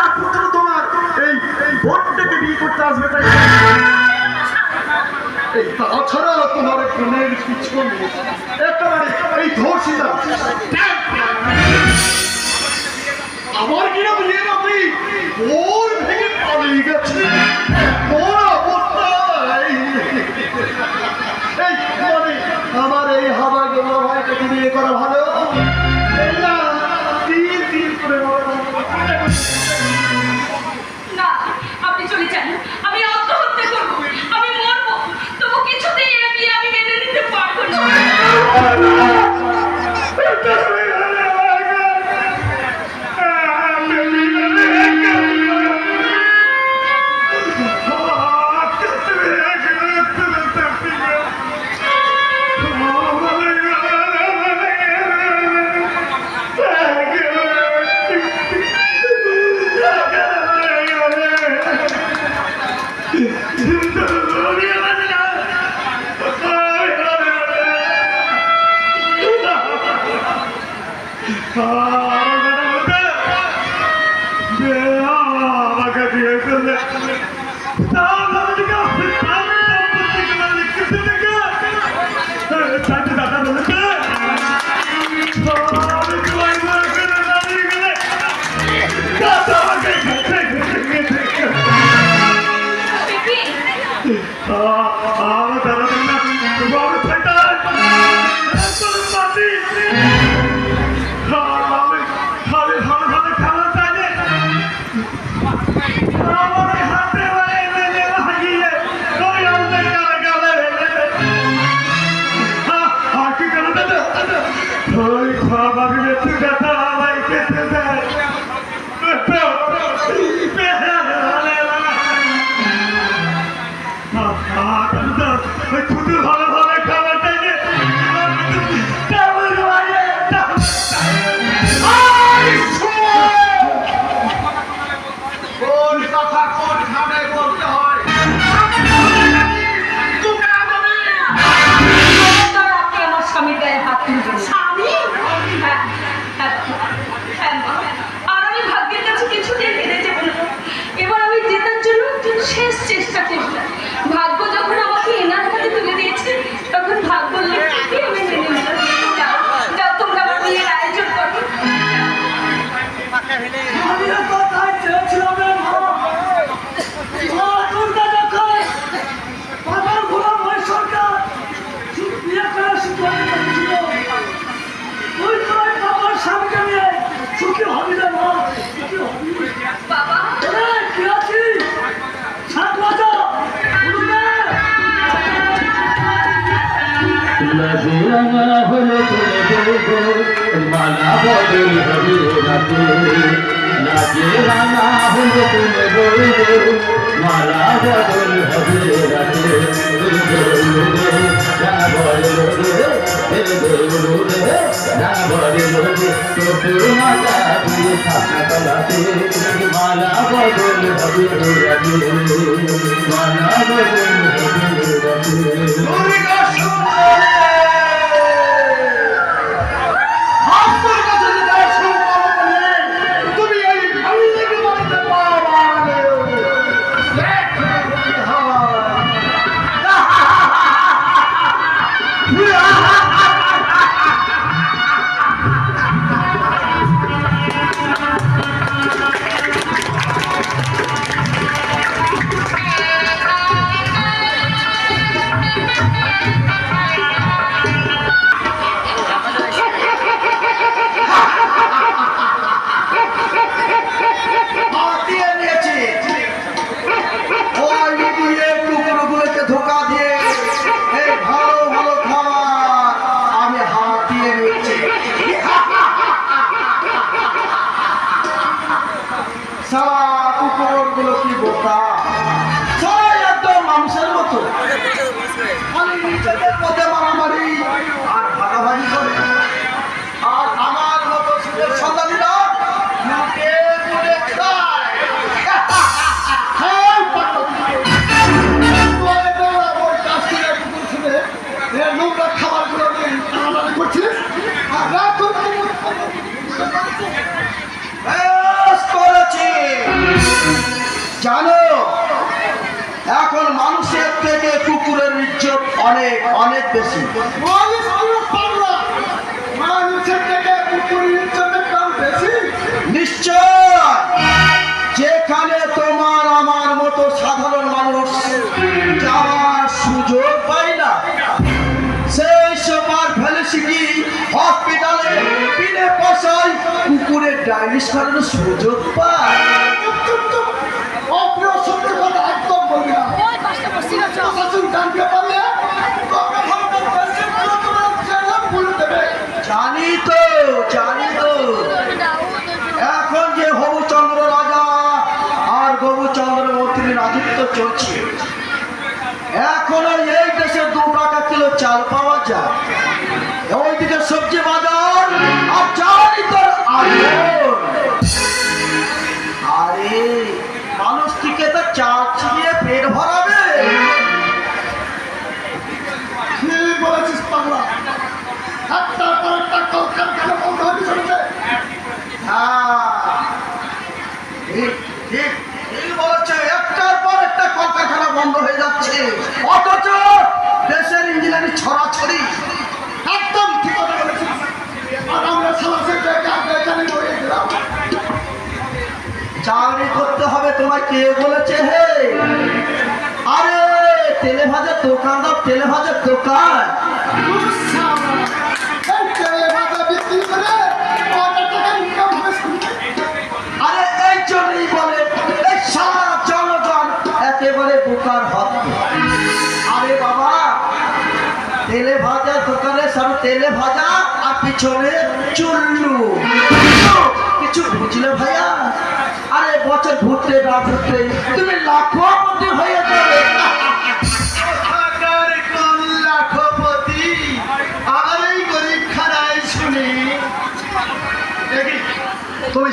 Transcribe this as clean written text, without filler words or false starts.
একমাত্র তোমার এই বোনটাকে বিয়ে করতে আসবে তাই এই তাছাড়া তোমার বোনের পিছন একেবারে এই ধর্ষিতা আমার কিনা বিয়ে নাকি ওর ভেঙে পালিয়ে গেছে ওর অবস্থা এই মানে আমার এই হাওয়া গেল ভাইকে বিয়ে করা ভালো এই না তিন করে না আপনি চলে যান আমি আত্মহত্যা করবো আমি মরবো তবু কিছুতেই এ বিয়ে আমি মেনে নিতে পারবো না माला बदल हरे राते नाचे राना हलो तुम बोलो माला बदल हरे राते ना बोलो रे ना बोलो तो माला तुम खाना बनाते माला बदल हरे राते माला बदल हरे राते করেছি জানো এখন মানুষের থেকে কুকুরের ইজ্জত অনেক অনেক বেশি। মানুষের থেকে কুকুরের ইজ্জতের দাম বেশি। নিশ্চয়, যেখানে তোমার আমার মতো সাধারণ মানুষ যাওয়ার সুযোগ পায় না, সেই সবার ফেলেছিকি হসপিটালে বিনে পয়সায় কুকুরের ডায়ালিস করানোর সুযোগ পায়। অপ্রিয় সত্য কথা একদম বলবি না। প্রশাসন জানতে পারলে বলে দেবে। জানি তো এখন যে হবুচন্দ্র রাজা আর গবুচন্দ্র মন্ত্রীর রাজত্ব চলছে, এখনো এই দেশে 2 টাকা কিলো চাল পাওয়া যায়, ওইদিকে সবজি বাজার আর জানি তোর আগুন। আরে মানুষটিকে তো চাল চিনিয়ে পেট ভরাবে। ঠিক বলেছিস পাগলা। একটার পর একটা কলকারখানা বন্ধ হতে চলেছে। ঠিক বলেছে, একটার পর একটা কলকারখানা বন্ধ হয়ে যাচ্ছে, অথচ দেশের ইঞ্জিনিয়ারিং ছড়াছড়ি। একদম ঠিক কথা বলেছিস। আর আমরা সালাসের জায়গায় বেকারি হয়ে গেলাম। চাকরি করতে হবে তোমায় কে বলেছে হে? আরে তেলে ভাজার দোকান দাও, তেলে ভাজার দোকান। এই তেলে ভাজা বিক্রি করে কত টাকা ইনকাম হবে শুনতে? আরে এই জন্যই বলে এই সারা জনগণ একেবারে বোকার হত। আরে বাবা, তেলে ভাজা দোকানে সব তেলে ভাজা আর পিছনে চুল্লু, কিছু বুঝলে ভাইয়া? আরে বছর ঘুরতে না ঘুরতে তুমি লাখপতি হয়ে যাবে। লাখপতি আর এই গরিব খানায় শুনি তুমি